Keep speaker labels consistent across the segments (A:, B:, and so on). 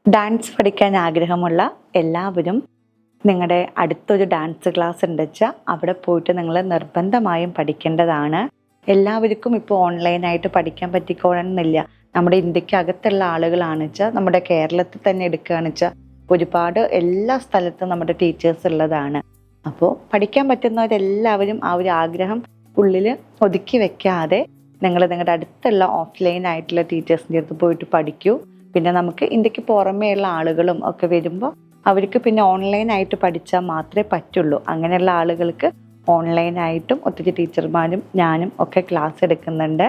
A: Dance പഠിക്കാൻ ആഗ്രഹമുള്ള എല്ലാവരും നിങ്ങളുടെ അടുത്തൊരു ഡാൻസ് ക്ലാസ് ഉണ്ട് വെച്ചാൽ അവിടെ പോയിട്ട് നിങ്ങൾ നിർബന്ധമായും പഠിക്കേണ്ടതാണ്. എല്ലാവർക്കും ഇപ്പോൾ ഓൺലൈനായിട്ട് പഠിക്കാൻ പറ്റിക്കോണമെന്നില്ല. നമ്മുടെ ഇന്ത്യക്ക് അകത്തുള്ള ആളുകളാണെന്ന് വെച്ചാൽ നമ്മുടെ കേരളത്തിൽ തന്നെ എടുക്കുകയാണെന്ന് വെച്ചാൽ ഒരുപാട് എല്ലാ സ്ഥലത്തും നമ്മുടെ ടീച്ചേഴ്സ് ഉള്ളതാണ്. അപ്പോൾ പഠിക്കാൻ പറ്റുന്നവരെല്ലാവരും ആ ഒരു ആഗ്രഹം ഉള്ളിൽ ഒതുക്കി വെക്കാതെ നിങ്ങൾ നിങ്ങളുടെ അടുത്തുള്ള ഓഫ്ലൈൻ ആയിട്ടുള്ള ടീച്ചേഴ്സിൻ്റെ അടുത്ത് പോയിട്ട് പഠിക്കൂ. പിന്നെ നമുക്ക് ഇന്ത്യക്ക് പുറമേയുള്ള ആളുകളും ഒക്കെ വരുമ്പോൾ അവർക്ക് പിന്നെ ഓൺലൈനായിട്ട് പഠിച്ചാൽ മാത്രമേ പറ്റുള്ളൂ. അങ്ങനെയുള്ള ആളുകൾക്ക് ഓൺലൈനായിട്ടും ഒത്തിരി ടീച്ചർമാരും ഞാനും ഒക്കെ ക്ലാസ് എടുക്കുന്നുണ്ട്.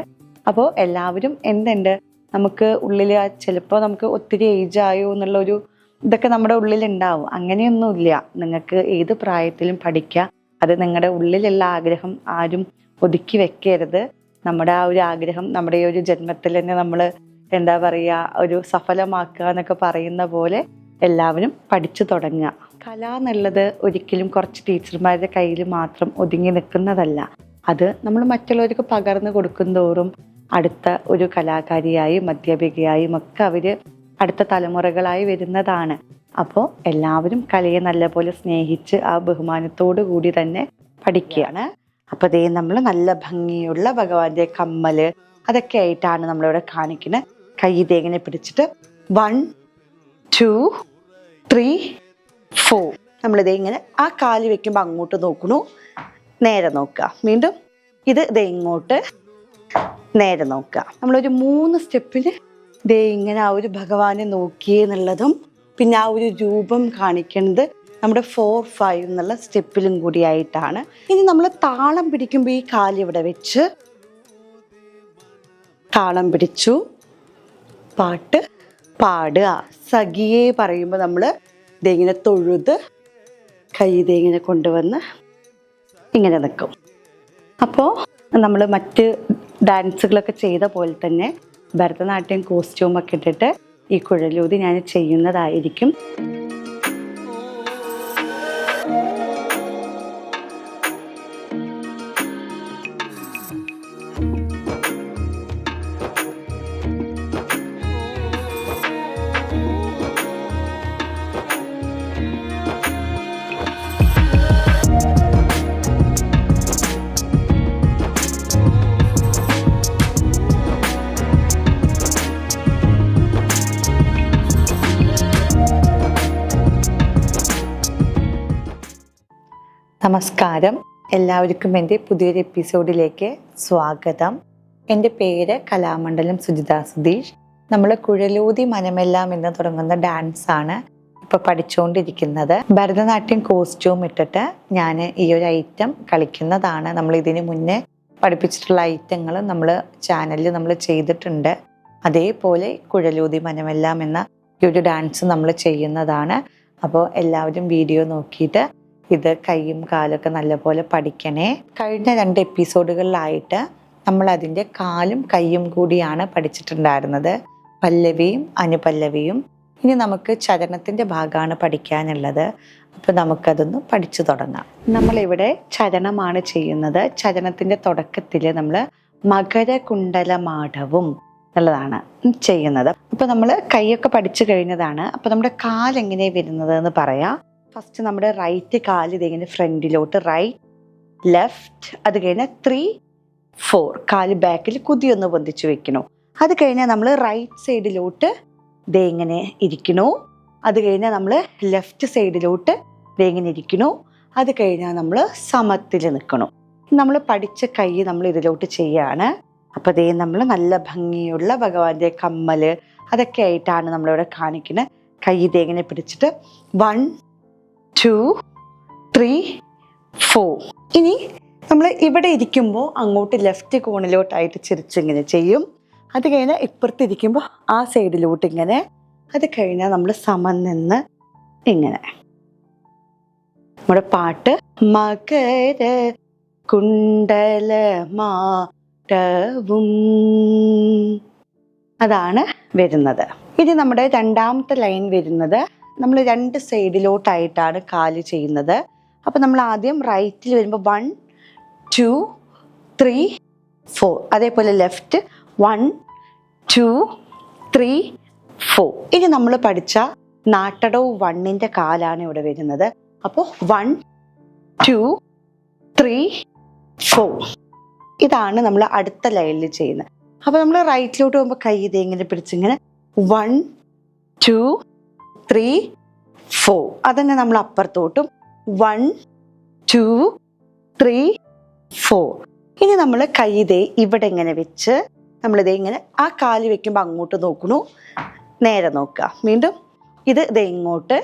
A: അപ്പോൾ എല്ലാവരും എന്തുണ്ട്, നമുക്ക് ഉള്ളിൽ ചിലപ്പോൾ നമുക്ക് ഒത്തിരി ഏജ് ആയോ എന്നുള്ളൊരു ഇതൊക്കെ നമ്മുടെ ഉള്ളിലുണ്ടാവും. അങ്ങനെയൊന്നുമില്ല. നിങ്ങൾക്ക് ഏത് പ്രായത്തിലും പഠിക്കുക. അത് നിങ്ങളുടെ ഉള്ളിലുള്ള ആഗ്രഹം ആരും ഒതുക്കി വെക്കരുത്. നമ്മുടെ ആ ഒരു ആഗ്രഹം നമ്മുടെ ഈ ഒരു ജന്മത്തിൽ തന്നെ നമ്മൾ എന്താ പറയുക, ഒരു സഫലമാക്കുക എന്നൊക്കെ പറയുന്ന പോലെ എല്ലാവരും പഠിച്ചു തുടങ്ങുക. കല എന്നുള്ളത് ഒരിക്കലും കുറച്ച് ടീച്ചർമാരുടെ കയ്യിൽ മാത്രം ഒതുങ്ങി നിൽക്കുന്നതല്ല. അത് നമ്മൾ മറ്റുള്ളവർക്ക് പകർന്നു കൊടുക്കുന്തോറും അടുത്ത ഒരു കലാകാരിയായും അധ്യാപികയായും ഒക്കെ അവർ അടുത്ത തലമുറകളായി വരുന്നതാണ്. അപ്പോൾ എല്ലാവരും കലയെ നല്ലപോലെ സ്നേഹിച്ച് ആ ബഹുമാനത്തോടു കൂടി തന്നെ പഠിക്കുകയാണ്. അപ്പോൾ അതേ നമ്മൾ നല്ല ഭംഗിയുള്ള ഭഗവാന്റെ കമ്മല് അതൊക്കെ ആയിട്ടാണ് നമ്മളിവിടെ കാണിക്കുന്നത്. കൈ ഇതെങ്ങനെ പിടിച്ചിട്ട് 1 2 3 4 നമ്മളിതേ ഇങ്ങനെ ആ കാല് വെക്കുമ്പോൾ അങ്ങോട്ട് നോക്കണു, നേരെ നോക്കുക. വീണ്ടും ഇതേ ഇങ്ങോട്ട് നേരെ നോക്കുക. നമ്മളൊരു 3 സ്റ്റെപ്പിൽ ദേ ഇങ്ങനെ ആ ഒരു ഭഗവാനെ നോക്കിയെന്നുള്ളതും പിന്നെ ആ ഒരു രൂപം കാണിക്കുന്നത് നമ്മുടെ 4 5 എന്നുള്ള സ്റ്റെപ്പിലും കൂടിയായിട്ടാണ്. ഇനി നമ്മൾ താളം പിടിക്കുമ്പോൾ ഈ കാല് ഇവിടെ വെച്ച് താളം പിടിച്ചു പാട്ട് പാടുക. സഖിയെ പറയുമ്പോൾ നമ്മൾ ഇതെങ്ങനെ തൊഴുത് കൈ ഇതെങ്ങനെ കൊണ്ടുവന്ന് ഇങ്ങനെ നിൽക്കും. അപ്പോൾ നമ്മൾ മറ്റ് ഡാൻസുകളൊക്കെ ചെയ്ത പോലെ തന്നെ ഭരതനാട്യം കോസ്റ്റ്യൂമൊക്കെ ഇട്ടിട്ട് ഈ കുഴലൂതി ഞാൻ ചെയ്യുന്നതായിരിക്കും. നമസ്കാരം, എല്ലാവർക്കും എൻ്റെ പുതിയൊരു എപ്പിസോഡിലേക്ക് സ്വാഗതം. എൻ്റെ പേര് കലാമണ്ഡലം സുജിത സുധീഷ്. നമ്മൾ കുഴലൂതി മനമെല്ലാം എന്ന് തുടങ്ങുന്ന ഡാൻസാണ് ഇപ്പോൾ പഠിച്ചുകൊണ്ടിരിക്കുന്നത്. ഭരതനാട്യം കോസ്റ്റ്യൂം ഇട്ടിട്ട് ഞാൻ ഈ ഒരു ഐറ്റം കളിക്കുന്നതാണ്. നമ്മൾ ഇതിന് മുന്നേ പഠിപ്പിച്ചിട്ടുള്ള ഐറ്റങ്ങൾ നമ്മൾ ചാനലിൽ നമ്മൾ ചെയ്തിട്ടുണ്ട്. അതേപോലെ കുഴലൂതി മനമെല്ലാം എന്ന ഈ ഒരു ഡാൻസ് നമ്മൾ ചെയ്യുന്നതാണ്. അപ്പോൾ എല്ലാവരും വീഡിയോ നോക്കിയിട്ട് ഇത് കൈയും കാലൊക്കെ നല്ലപോലെ പഠിക്കണേ. കഴിഞ്ഞ 2 എപ്പിസോഡുകളിലായിട്ട് നമ്മൾ അതിൻ്റെ കാലും കൈയും കൂടിയാണ് പഠിച്ചിട്ടുണ്ടായിരുന്നത്, പല്ലവിയും അനുപല്ലവിയും. ഇനി നമുക്ക് ചരണത്തിൻ്റെ ഭാഗമാണ് പഠിക്കാനുള്ളത്. അപ്പോൾ നമുക്കതൊന്ന് പഠിച്ചു തുടങ്ങാം. നമ്മളിവിടെ ചരണമാണ് ചെയ്യുന്നത്. ചരണത്തിൻ്റെ തുടക്കത്തിൽ നമ്മൾ മകരകുണ്ടലമാടവും എന്നുള്ളതാണ് ചെയ്യുന്നത്. അപ്പോൾ നമ്മൾ കൈയൊക്കെ പഠിച്ചു കഴിഞ്ഞതാണ്. അപ്പോൾ നമ്മുടെ കാലെങ്ങനെയാണ് വരുന്നത് എന്ന് പറയാം. ഫസ്റ്റ് നമ്മുടെ റൈറ്റ് കാല് ഇതിങ്ങനെ ഫ്രണ്ടിലോട്ട്, റൈറ്റ് ലെഫ്റ്റ്, അത് കഴിഞ്ഞാൽ 3 4 കാല് ബാക്കിൽ കുതിയൊന്ന് പൊന്തിച്ച് വെക്കണു. അത് കഴിഞ്ഞാൽ നമ്മൾ റൈറ്റ് സൈഡിലോട്ട് ദേ ഇങ്ങനെ ഇരിക്കണു. അത് കഴിഞ്ഞാൽ നമ്മൾ ലെഫ്റ്റ് സൈഡിലോട്ട് ദേ ഇങ്ങനെ ഇരിക്കണു. അത് കഴിഞ്ഞാൽ നമ്മൾ സമത്തിൽ നിൽക്കണു. നമ്മൾ പഠിച്ച കൈ നമ്മൾ ഇതിലോട്ട് ചെയ്യാണ്. അപ്പോൾ ദേ നമ്മൾ നല്ല ഭംഗിയുള്ള ഭഗവാന്റെ കമ്മല് അതൊക്കെ ആയിട്ടാണ് നമ്മളിവിടെ കാണിക്കുന്നത്. കൈ ഇതെങ്ങനെ പിടിച്ചിട്ട് 1 2 3 4. ഇനി നമ്മൾ ഇവിടെ ഇരിക്കുമ്പോൾ അങ്ങോട്ട് ലെഫ്റ്റ് കോണിലോട്ടായിട്ട് ചിരിച്ചിങ്ങനെ ചെയ്യും. അത് കഴിഞ്ഞാൽ ഇപ്പുറത്തിരിക്കുമ്പോൾ ആ സൈഡിലോട്ട് ഇങ്ങനെ. അത് കഴിഞ്ഞാൽ നമ്മൾ സമം നിന്ന് ഇങ്ങനെ. നമ്മുടെ പാട്ട് മകര കുണ്ടലമാടവും അതാണ് വരുന്നത്. ഇനി നമ്മുടെ രണ്ടാമത്തെ ലൈൻ വരുന്നത് നമ്മൾ 2 സൈഡിലോട്ടായിട്ടാണ് കാല് ചെയ്യുന്നത്. അപ്പോൾ നമ്മൾ ആദ്യം റൈറ്റിൽ വരുമ്പോൾ 1 2 3 4, അതേപോലെ ലെഫ്റ്റ് 1 2 3 4. ഇനി നമ്മൾ പഠിച്ച നാട്ടടവ് 1ന്റെ കാലാണ് ഇവിടെ വരുന്നത്. അപ്പോൾ 1 2 3 4 ഇതാണ് നമ്മൾ അടുത്ത ലൈനിൽ ചെയ്യുന്നത്. അപ്പോൾ നമ്മൾ റൈറ്റിലോട്ട് പോകുമ്പോൾ കൈ ഇതേ ഇങ്ങനെ പിടിച്ചിങ്ങനെ 1 2 3 4. അതന്നെ നമ്മൾ അപ്പുറത്തോട്ടും 1 2 3 4. ഇനി നമ്മൾ കൈ ഇതേ ഇവിടെ ഇങ്ങനെ വെച്ച് നമ്മളിതേ ഇങ്ങനെ ആ കാല് വെക്കുമ്പോൾ അങ്ങോട്ട് നോക്കണു, നേരെ നോക്കുക. വീണ്ടും ഇതേ ഇങ്ങോട്ട്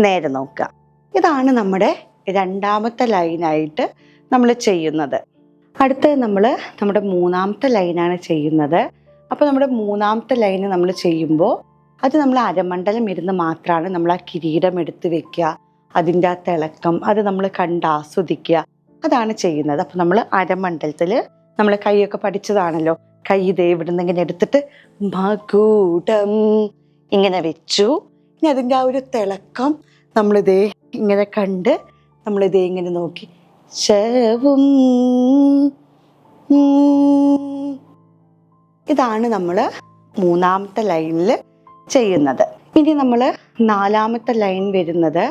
A: നേരെ നോക്കുക. ഇതാണ് നമ്മുടെ രണ്ടാമത്തെ ലൈനായിട്ട് നമ്മൾ ചെയ്യുന്നത്. അടുത്തത് നമ്മുടെ മൂന്നാമത്തെ ലൈനാണ് ചെയ്യുന്നത്. അപ്പോൾ നമ്മുടെ മൂന്നാമത്തെ ലൈന് നമ്മൾ ചെയ്യുമ്പോൾ അത് നമ്മൾ അരമണ്ഡലം ഇരുന്ന് മാത്രമാണ് നമ്മൾ ആ കിരീടം എടുത്ത് വെക്കുക, അതിൻ്റെ ആ തിളക്കം അത് നമ്മൾ കണ്ട് ആസ്വദിക്കുക, അതാണ് ചെയ്യുന്നത്. അപ്പോൾ നമ്മൾ അരമണ്ഡലത്തിൽ നമ്മൾ കൈയൊക്കെ പഠിച്ചതാണല്ലോ, കൈ ഇതേ ഇവിടുന്ന് ഇങ്ങനെ എടുത്തിട്ട് മകുടം ഇങ്ങനെ വെച്ചു. ഇനി അതിൻ്റെ ആ ഒരു തിളക്കം നമ്മളിതേ ഇങ്ങനെ കണ്ട് നമ്മളിതേ ഇങ്ങനെ നോക്കി ശവും. ഇതാണ് നമ്മൾ മൂന്നാമത്തെ ലൈനിൽ ചെയ്യുന്നത്. ഇനി നമ്മൾ നാലാമത്തെ ലൈൻ വരുന്നത്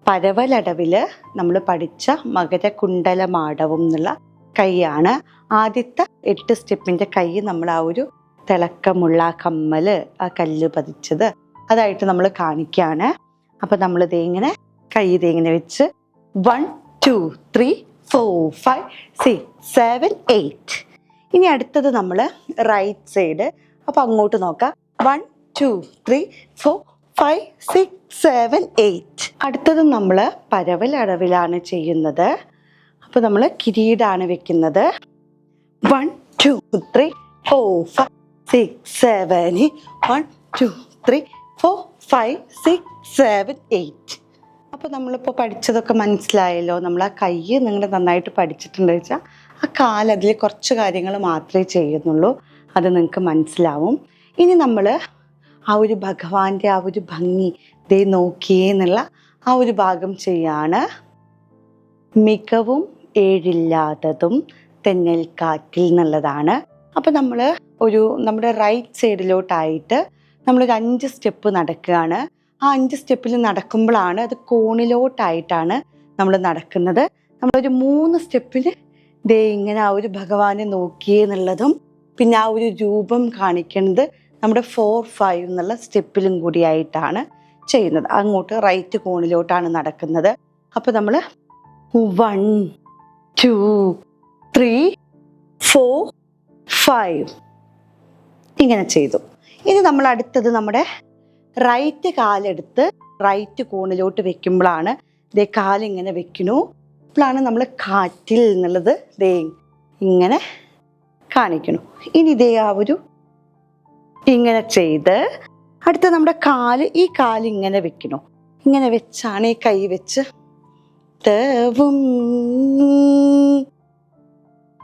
A: പരവലടവിൽ നമ്മൾ പഠിച്ച മകരകുണ്ടലമാടവും എന്നുള്ള കൈയാണ്. ആദ്യത്തെ 8 സ്റ്റെപ്പിൻ്റെ കൈ നമ്മൾ ആ ഒരു തിളക്കമുള്ള ആ കമ്മല്, ആ കല്ല് പതിച്ചത് അതായിട്ട് നമ്മൾ കാണിക്കുകയാണ്. അപ്പം നമ്മളിതേ ഇങ്ങനെ കൈ ഇതേ ഇങ്ങനെ വെച്ച് 1 2 3 4 5 6 7 8. ഇനി അടുത്തത് നമ്മൾ റൈറ്റ് സൈഡ്. അപ്പം അങ്ങോട്ട് നോക്കാം. 1 2 3 4 5 6 7 8. അടുത്തത് നമ്മൾ പരവലടവിലാണ് ചെയ്യുന്നത്. അപ്പോൾ നമ്മൾ കിരീടാണ് വെക്കുന്നത്. 1 2 3 4 5 6 7 1 2 3 4 5 6 7 8. അപ്പോൾ നമ്മളിപ്പോൾ പഠിച്ചതൊക്കെ മനസ്സിലായല്ലോ. നമ്മൾ ആ കൈ നിങ്ങൾ നന്നായിട്ട് പഠിച്ചിട്ടുണ്ട് വെച്ചാൽ ആ കാലതിൽ കുറച്ച് കാര്യങ്ങൾ മാത്രമേ ചെയ്യുന്നുള്ളൂ, അത് നിങ്ങൾക്ക് മനസ്സിലാവും. ഇനി നമ്മൾ ആ ഒരു ഭഗവാന്റെ ആ ഒരു ഭംഗി ദേ നോക്കിയേ എന്നുള്ള ആ ഒരു ഭാഗം ചെയ്യാണ്. മികവും ഏഴില്ലാത്തതും തെന്നൽ കാറ്റിൽ എന്നുള്ളതാണ്. അപ്പം നമ്മൾ നമ്മുടെ റൈറ്റ് സൈഡിലോട്ടായിട്ട് നമ്മളൊരു 5 സ്റ്റെപ്പ് നടക്കുകയാണ്. ആ 5 സ്റ്റെപ്പിൽ നടക്കുമ്പോഴാണ് അത് കോണിലോട്ടായിട്ടാണ് നമ്മൾ നടക്കുന്നത്. നമ്മളൊരു 3 സ്റ്റെപ്പിന് ദേ ഇങ്ങനെ ആ ഒരു ഭഗവാനെ നോക്കിയേ എന്നുള്ളതും പിന്നെ ആ ഒരു രൂപം കാണിക്കുന്നത് നമ്മുടെ 4 5 എന്നുള്ള സ്റ്റെപ്പിലും കൂടിയായിട്ടാണ് ചെയ്യുന്നത്. അങ്ങോട്ട് റൈറ്റ് കോണിലോട്ടാണ് നടക്കുന്നത്. അപ്പോൾ നമ്മൾ 1 2 3 4 5 ഇങ്ങനെ ചെയ്തു. ഇനി നമ്മൾ അടുത്തത് നമ്മുടെ റൈറ്റ് കാലെടുത്ത് റൈറ്റ് കോണിലോട്ട് വെക്കുമ്പോഴാണ് ദേ കാലിങ്ങനെ വെക്കണു. അപ്പോഴാണ് നമ്മൾ കാറ്റിൽ എന്നുള്ളത് ദേ ഇങ്ങനെ കാണിക്കണു. ഇനി ഇതേ ആ ഒരു ഇങ്ങനെ ചെയ്ത് അടുത്ത നമ്മുടെ ഈ കാല് ഇങ്ങനെ വെക്കണു. ഇങ്ങനെ വെച്ചാണ് ഈ കൈ വെച്ച് തവും.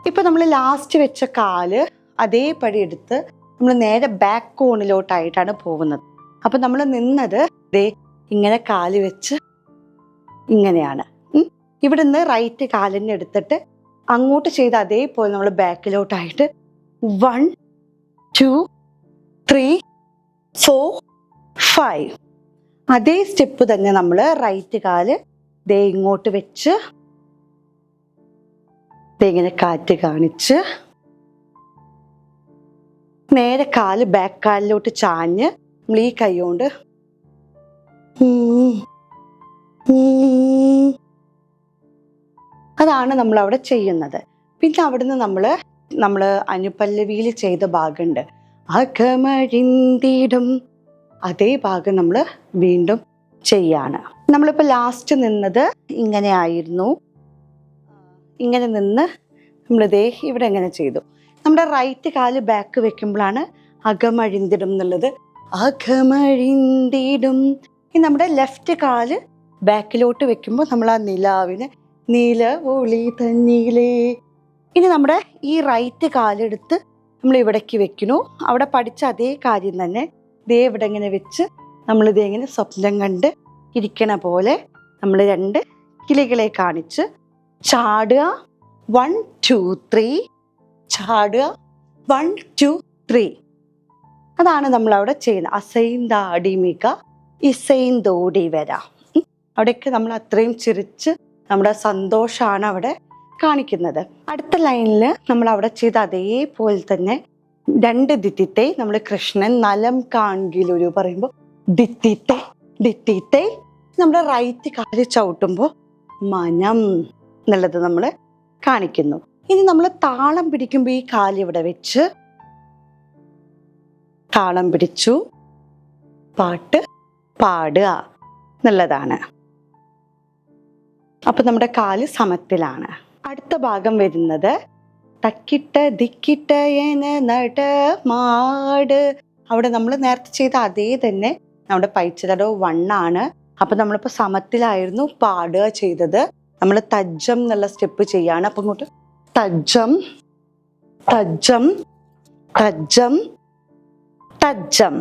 A: ഇപ്പൊ നമ്മൾ ലാസ്റ്റ് വെച്ച കാല് അതേപടി എടുത്ത് നമ്മൾ നേരെ ബാക്ക് കോണിലോട്ടായിട്ടാണ് പോകുന്നത്. അപ്പൊ നമ്മൾ നിന്നത് ദേ ഇങ്ങനെ കാല് വെച്ച് ഇങ്ങനെയാണ്. ഇവിടുന്ന് റൈറ്റ് കാലിനെ എടുത്തിട്ട് അങ്ങോട്ട് ചെയ്ത് അതേപോലെ നമ്മൾ ബാക്കിലോട്ടായിട്ട് 1 2 3 4 5 അതേ സ്റ്റെപ്പ് തന്നെ നമ്മൾ റൈറ്റ് കാല് ദേ ഇങ്ങോട്ട് വെച്ച് ദേ ഇങ്ങനെ കാറ്റ് കാണിച്ച് നേരെ കാല് ബാക്ക് കാലിലോട്ട് ചാഞ്ഞ് നമ്മൾ ഈ കൈ കൊണ്ട് അതാണ് നമ്മൾ അവിടെ ചെയ്യുന്നത്. പിന്നെ അവിടുന്ന് നമ്മൾ അനുപല്ലവിയിൽ ചെയ്ത ഭാഗമുണ്ട്, അകമഴിന്തിടും, അതേ ഭാഗം നമ്മൾ വീണ്ടും ചെയ്യാണ്. നമ്മളിപ്പോൾ ലാസ്റ്റ് നിന്നത് ഇങ്ങനെ ആയിരുന്നു. ഇങ്ങനെ നിന്ന് നമ്മളിതേ ഇവിടെ എങ്ങനെ ചെയ്തു. നമ്മുടെ റൈറ്റ് കാല് ബാക്ക് വെക്കുമ്പോഴാണ് അകമഴിന്തിടും എന്നുള്ളത്. അകമഴിന്തിടും. ഇനി നമ്മുടെ ലെഫ്റ്റ് കാല് ബാക്കിലോട്ട് വെക്കുമ്പോൾ നമ്മൾ ആ നിലാവിന് നീല ഒളി തന്നീലേ. ഇനി നമ്മുടെ ഈ റൈറ്റ് കാലെടുത്ത് നമ്മൾ ഇവിടേക്ക് വെക്കണു. അവിടെ പഠിച്ച അതേ കാര്യം തന്നെ ദേ ഇവിടെ ഇങ്ങനെ വെച്ച് നമ്മളിതേ ഇങ്ങനെ സ്വപ്നം കണ്ട് ഇരിക്കണ പോലെ നമ്മൾ 2 കിളികളെ കാണിച്ച് ചാടുക. 1 2 3 ചാടുക. 1 2 3 അതാണ് നമ്മളവിടെ ചെയ്യുന്നത്. അസൈന്താടിമിക ഇസൈന്തോടി വരാ. അവിടെയൊക്കെ നമ്മൾ അത്രയും ചിരിച്ച് നമ്മുടെ സന്തോഷമാണ് അവിടെ കാണിക്കുന്നത്. അടുത്ത ലൈനിൽ നമ്മൾ അവിടെ ചെയ്ത അതേപോലെ തന്നെ 2 ദിത്തിത്തെ നമ്മൾ കൃഷ്ണൻ നലം കാൺകിലൊരു പറയുമ്പോൾ ദിത്തിത്തെ ദിത്തിത്തെ നമ്മുടെ റൈറ്റ് കാല് ചവിട്ടുമ്പോൾ മനം എന്നുള്ളത് നമ്മൾ കാണിക്കുന്നു. ഇനി നമ്മൾ താളം പിടിക്കുമ്പോൾ ഈ കാല് ഇവിടെ വെച്ച് താളം പിടിച്ചു പാട്ട് പാടുക എന്നുള്ളതാണ്. അപ്പൊ നമ്മുടെ കാല് സമത്തിലാണ്. അടുത്ത ഭാഗം വരുന്നത് തക്കിട്ട ദിക്കിട്ട എന നടമാട്. അവിടെ നമ്മൾ നേരത്തെ ചെയ്ത അതേ തന്നെ നമ്മുടെ പൈച്ചതടോ 1 ആണ്. അപ്പൊ നമ്മളിപ്പോ സമത്തിലായിരുന്നു പാടുക ചെയ്തത്. നമ്മൾ തജ്ജം എന്നുള്ള സ്റ്റെപ്പ് ചെയ്യാണ്. അപ്പൊ ഇങ്ങോട്ട് തജ്ജം തജ്ജം തജ്ജം തജ്ജം.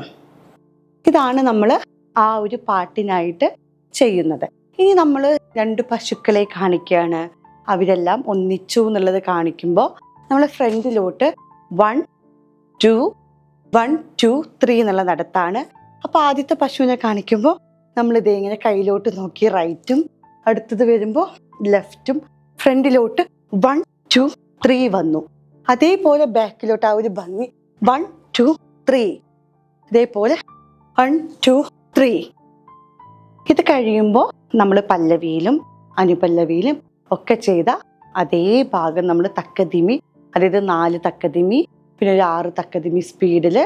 A: ഇതാണ് നമ്മൾ ആ ഒരു പാട്ടിനായിട്ട് ചെയ്യുന്നത്. ഇനി നമ്മൾ 2 പശുക്കളെ കാണിക്കുകയാണ്. അവരെല്ലാം ഒന്നിച്ചു എന്നുള്ളത് കാണിക്കുമ്പോൾ നമ്മൾ ഫ്രണ്ടിലോട്ട് 1 2 1 2 3 എന്നുള്ള നടത്താണ്. അപ്പോൾ ആദ്യത്തെ പശുവിനെ കാണിക്കുമ്പോൾ നമ്മളിത് ഇങ്ങനെ കയ്യിലോട്ട് നോക്കി റൈറ്റും, അടുത്തത് വരുമ്പോൾ ലെഫ്റ്റും, ഫ്രണ്ടിലോട്ട് 1 2 3 വന്നു. അതേപോലെ ബാക്കിലോട്ട് ആ ഒരു ഭംഗി 1 2 3, അതേപോലെ 1 2 3. ഇത് കഴിയുമ്പോൾ നമ്മൾ പല്ലവിയിലും അനുപല്ലവിയിലും ഒക്കെ ചെയ്ത അതേ ഭാഗം നമ്മൾ തക്കതിമി, അതായത് 4 തക്കതിമി പിന്നെ ഒരു 6 തക്കതിമി സ്പീഡിൽ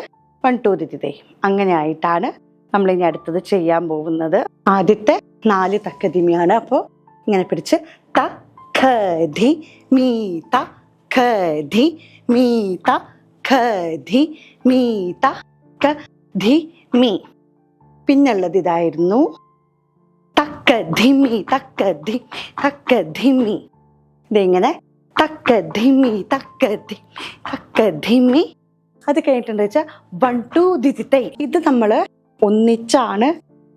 A: 1 2 ദിത്തിത്തെ അങ്ങനെ ആയിട്ടാണ് നമ്മൾ ഇനി അടുത്തത് ചെയ്യാൻ പോകുന്നത്. ആദ്യത്തെ 4 തക്കതിമിയാണ്. അപ്പോൾ ഇങ്ങനെ പിടിച്ച് തക്കധി മീത ഖധി മീത ഖധി മീത ഖധി മീ. പിന്നുള്ളത് ഇതായിരുന്നു തക്കധിമി തക്കധി തക്കധിമി. ഇതിങ്ങനെ തക്കധിമി തക്കധി തക്കധിമി. അത് കഴിഞ്ഞിട്ടുണ്ട് വെച്ചാൽ 1 2 ദിത്തിത്തെ. ഇത് നമ്മൾ ഒന്നിച്ചാണ്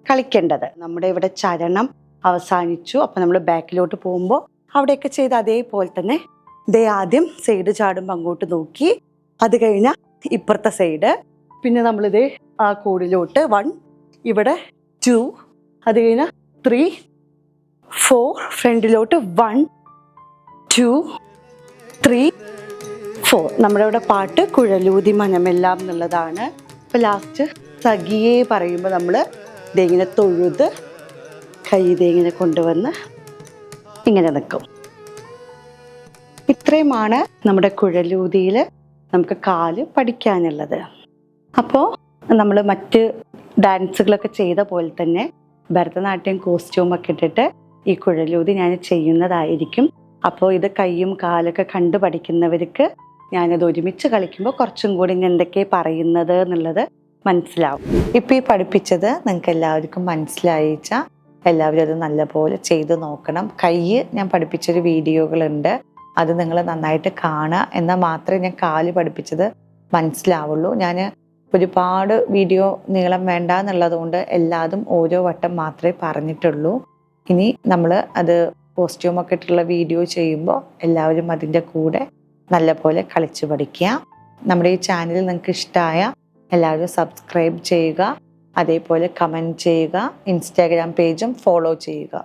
A: കളിക്കേണ്ടത്. നമ്മുടെ ഇവിടെ ചരണം അവസാനിച്ചു. അപ്പം നമ്മൾ ബാക്കിലോട്ട് പോകുമ്പോൾ അവിടെയൊക്കെ ചെയ്ത് അതേപോലെ തന്നെ ഇതേ ആദ്യം സൈഡ് ചാടുമ്പോൾ അങ്ങോട്ട് നോക്കി, അത് കഴിഞ്ഞാൽ ഇപ്പുറത്തെ സൈഡ്, പിന്നെ നമ്മളിതേ ആ കൂടിലോട്ട് 1, ഇവിടെ 2, അത് കഴിഞ്ഞാൽ 3 4, ഫ്രണ്ടിലോട്ട് 1 2 3 4. നമ്മുടെ ഇവിടെ പാട്ട് കുഴലൂതി മനമെല്ലാം എന്നുള്ളതാണ്. ഇപ്പം ലാസ്റ്റ് സഖിയെ പറയുമ്പോൾ നമ്മൾ ഇതെങ്ങനെ തൊഴുത് കൈ ഇതെങ്ങനെ കൊണ്ടുവന്ന് ഇങ്ങനെ നിൽക്കും. ഇത്രയുമാണ് നമ്മുടെ കുഴലൂതിയിൽ നമുക്ക് കാല് പഠിക്കാനുള്ളത്. അപ്പോൾ നമ്മൾ മറ്റ് ഡാൻസുകളൊക്കെ ചെയ്ത പോലെ തന്നെ ഭരതനാട്യം കോസ്റ്റ്യൂമൊക്കെ ഇട്ടിട്ട് ഈ കുഴലൂതി ഞാൻ ചെയ്യുന്നതായിരിക്കും. അപ്പോൾ ഇത് കൈയും കാലൊക്കെ കണ്ടു പഠിക്കുന്നവർക്ക് ഞാനത് ഒരുമിച്ച് കളിക്കുമ്പോൾ കുറച്ചും കൂടി ഞാൻ എന്തൊക്കെയാണ് പറയുന്നത് എന്നുള്ളത് മനസ്സിലാവും. ഇപ്പോൾ ഈ പഠിപ്പിച്ചത് നിങ്ങൾക്ക് എല്ലാവർക്കും മനസ്സിലായിച്ചാൽ എല്ലാവരും അത് നല്ലപോലെ ചെയ്ത് നോക്കണം. കൈ ഞാൻ പഠിപ്പിച്ചൊരു വീഡിയോകളുണ്ട്, അത് നിങ്ങൾ നന്നായിട്ട് കാണുക. എന്നാൽ മാത്രമേ ഞാൻ കാല് പഠിപ്പിച്ചത് മനസ്സിലാവുള്ളൂ. ഞാൻ ഒരുപാട് വീഡിയോ നീളം വേണ്ട എന്നുള്ളത് കൊണ്ട് എല്ലാതും ഓരോ വട്ടം മാത്രമേ പറഞ്ഞിട്ടുള്ളൂ. ഇനി നമ്മൾ അത് കോസ്റ്റ്യൂമൊക്കെ ഇട്ടുള്ള വീഡിയോ ചെയ്യുമ്പോൾ എല്ലാവരും അതിൻ്റെ കൂടെ നല്ലപോലെ കളിച്ച് പഠിക്കുക. നമ്മുടെ ഈ ചാനൽ നിങ്ങൾക്ക് ഇഷ്ടമായ എല്ലാവരും സബ്സ്ക്രൈബ് ചെയ്യുക, അതേപോലെ കമൻറ്റ് ചെയ്യുക, ഇൻസ്റ്റാഗ്രാം പേജും ഫോളോ ചെയ്യുക.